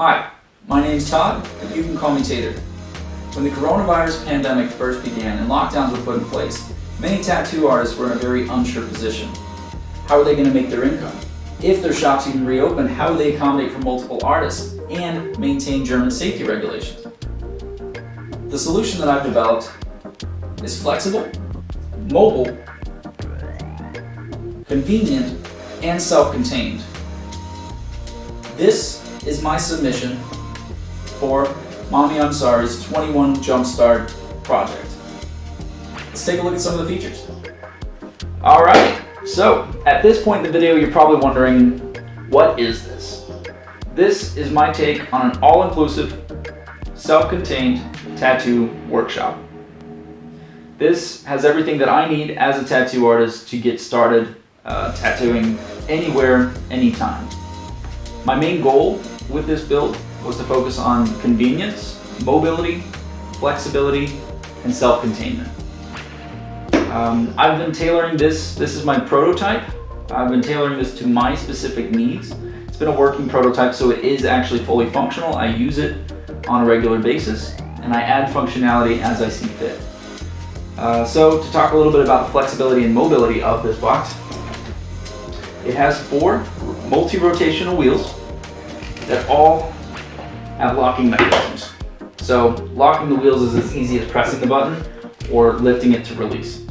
Hi, my name's Todd, but you can call me Tater. When the coronavirus pandemic first began and lockdowns were put in place, many tattoo artists were in a very unsure position. How are they going to make their income? If their shops even reopen, how do they accommodate for multiple artists and maintain German safety regulations? The solution that I've developed is flexible, mobile, convenient, and self-contained. This is my submission for Mommy I'm Sorry's 21 Jumpstart project. Let's take a look at some of the features. Alright, so at this point in the video you're probably wondering, what is this? This is my take on an all-inclusive, self-contained tattoo workshop. This has everything that I need as a tattoo artist to get started tattooing anywhere, anytime. My main goal with this build was to focus on convenience, mobility, flexibility, and self-containment. I've been tailoring this is my prototype. I've been tailoring this to my specific needs. It's been a working prototype, so it is actually fully functional. I use it on a regular basis, and I add functionality as I see fit. So to talk a little bit about the flexibility and mobility of this box, it has 4 multi-rotational wheels that all have locking mechanisms. So locking the wheels is as easy as pressing the button or lifting it to release.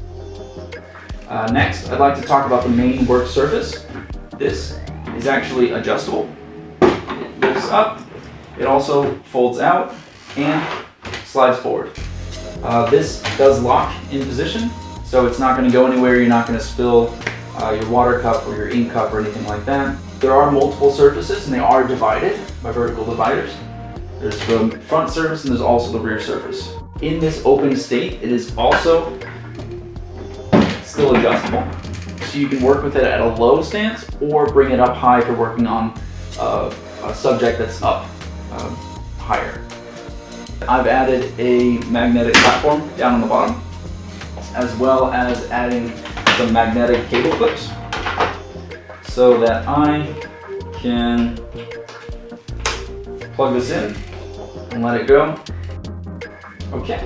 Next, I'd like to talk about the main work surface. This is actually adjustable. It lifts up, it also folds out and slides forward. This does lock in position, so it's not going to go anywhere. You're not going to spill your water cup or your ink cup or anything like that. There are multiple surfaces and they are divided by vertical dividers. There's the front surface and there's also the rear surface. In this open state, it is also still adjustable. So you can work with it at a low stance or bring it up high for working on a subject that's up higher. I've added a magnetic platform down on the bottom, as well as adding some magnetic cable clips so that I can plug this in and let it go. Okay,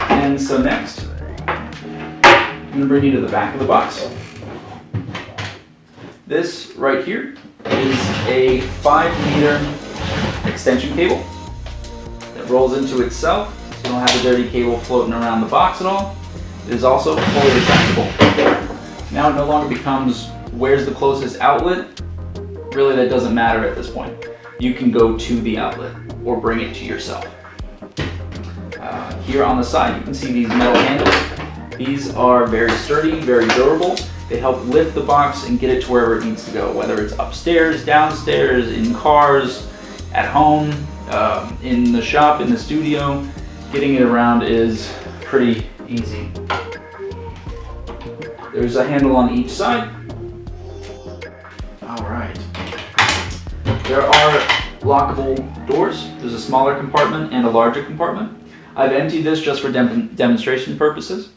and so next, I'm going to bring you to the back of the box. This right here is a 5-meter extension cable that rolls into itself, so you don't have a dirty cable floating around the box at all. It is also fully retractable. Now it no longer becomes where's the closest outlet. Really, that doesn't matter at this point. You can go to the outlet or bring it to yourself. Here on the side, you can see these metal handles. These are very sturdy, very durable. They help lift the box and get it to wherever it needs to go, whether it's upstairs, downstairs, in cars, at home, in the shop, in the studio. Getting it around is pretty easy. There's a handle on each side. All right. There are lockable doors. There's a smaller compartment and a larger compartment. I've emptied this just for demonstration purposes.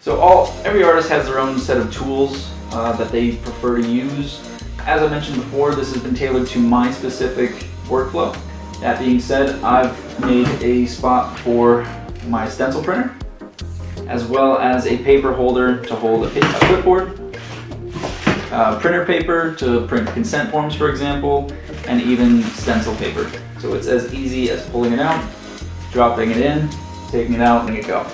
So every artist has their own set of tools that they prefer to use. As I mentioned before, this has been tailored to my specific workflow. That being said, I've made a spot for my stencil printer, as well as a paper holder to hold a clipboard, printer paper to print consent forms, for example, and even stencil paper. So it's as easy as pulling it out, dropping it in, taking it out, letting it go.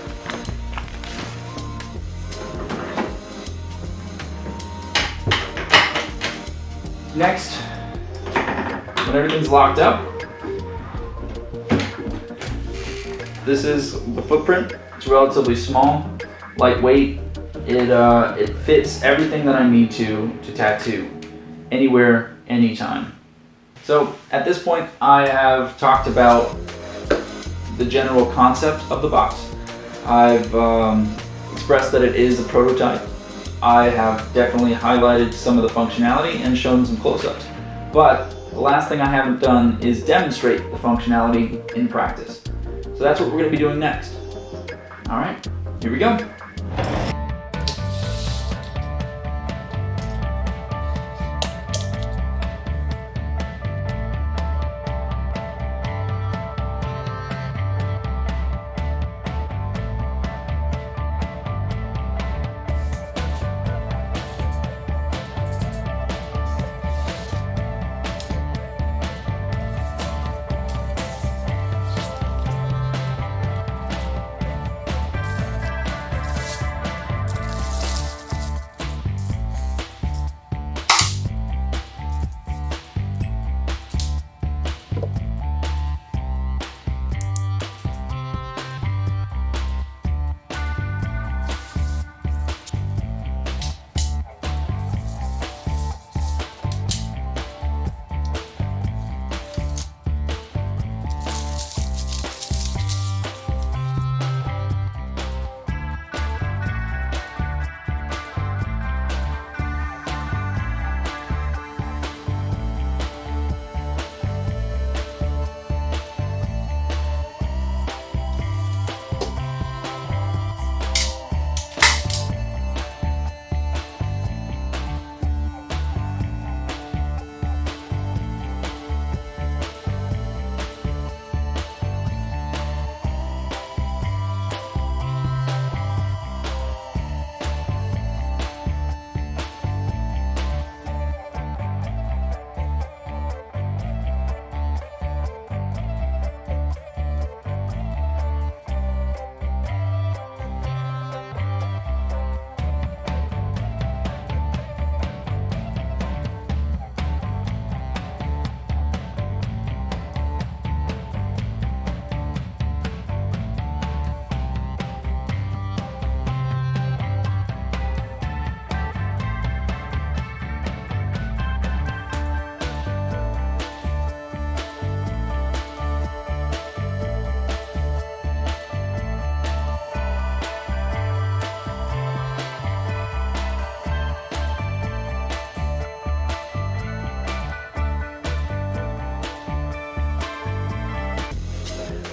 Next, when everything's locked up, this is the footprint. It's relatively small, lightweight. It fits everything that I need to tattoo, anywhere, anytime. So at this point, I have talked about the general concept of the box. I've expressed that it is a prototype. I have definitely highlighted some of the functionality and shown some close-ups. But the last thing I haven't done is demonstrate the functionality in practice. So that's what we're going to be doing next. All right, here we go.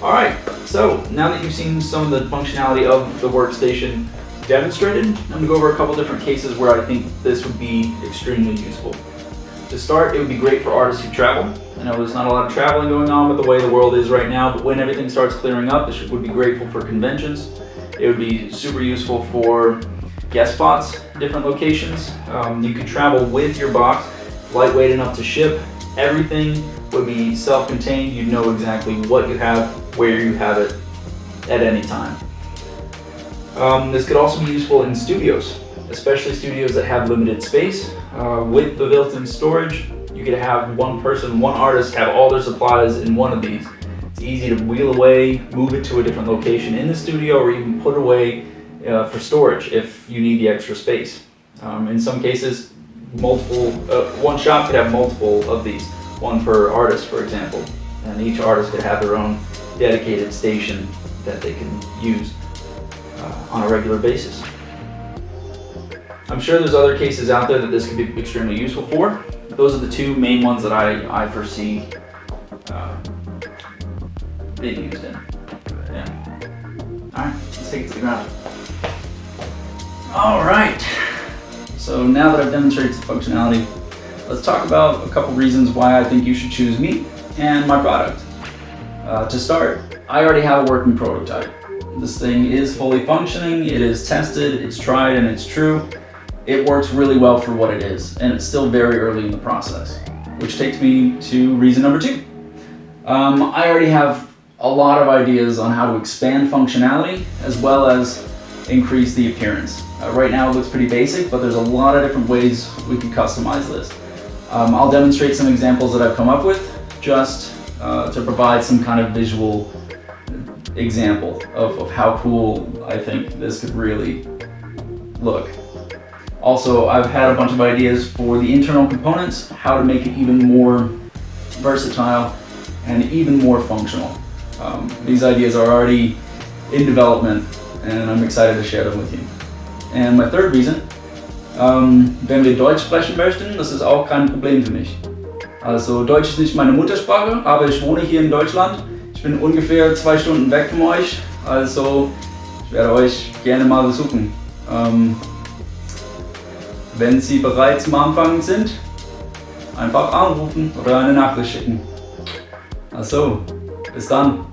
Alright, so now that you've seen some of the functionality of the workstation demonstrated, I'm going to go over a couple different cases where I think this would be extremely useful. To start, it would be great for artists who travel. I know there's not a lot of traveling going on with the way the world is right now, but when everything starts clearing up, this would be grateful for conventions. It would be super useful for guest spots, different locations. You could travel with your box, lightweight enough to ship. Everything would be self-contained. You'd know exactly what you have, where you have it at any time. This could also be useful in studios, especially studios that have limited space. With the built-in storage, you could have one person, one artist have all their supplies in one of these. It's easy to wheel away, move it to a different location in the studio, or even put away for storage if you need the extra space. In some cases, one shop could have multiple of these, one per artist, for example, and each artist could have their own dedicated station that they can use on a regular basis. I'm sure there's other cases out there that this could be extremely useful for. Those are the two main ones that I foresee being used in. Yeah. Alright, let's take it to the ground. Alright, so now that I've demonstrated some functionality, let's talk about a couple reasons why I think you should choose me and my product. To start, I already have a working prototype. This thing is fully functioning, it is tested, it's tried, and it's true. It works really well for what it is, and it's still very early in the process. Which takes me to reason number two. I already have a lot of ideas on how to expand functionality as well as increase the appearance. Right now it looks pretty basic, but there's a lot of different ways we can customize this. I'll demonstrate some examples that I've come up with just to provide some kind of visual example of how cool I think this could really look. Also, I've had a bunch of ideas for the internal components, how to make it even more versatile and even more functional. These ideas are already in development and I'm excited to share them with you. And my third reason, wenn wir Deutsch sprechen möchten, das ist auch kein Problem für mich. Also Deutsch ist nicht meine Muttersprache, aber ich wohne hier in Deutschland. Ich bin ungefähr 2 Stunden weg von euch, also ich werde euch gerne mal besuchen. Wenn Sie bereit zum Anfangen sind, einfach anrufen oder eine Nachricht schicken. Also, bis dann.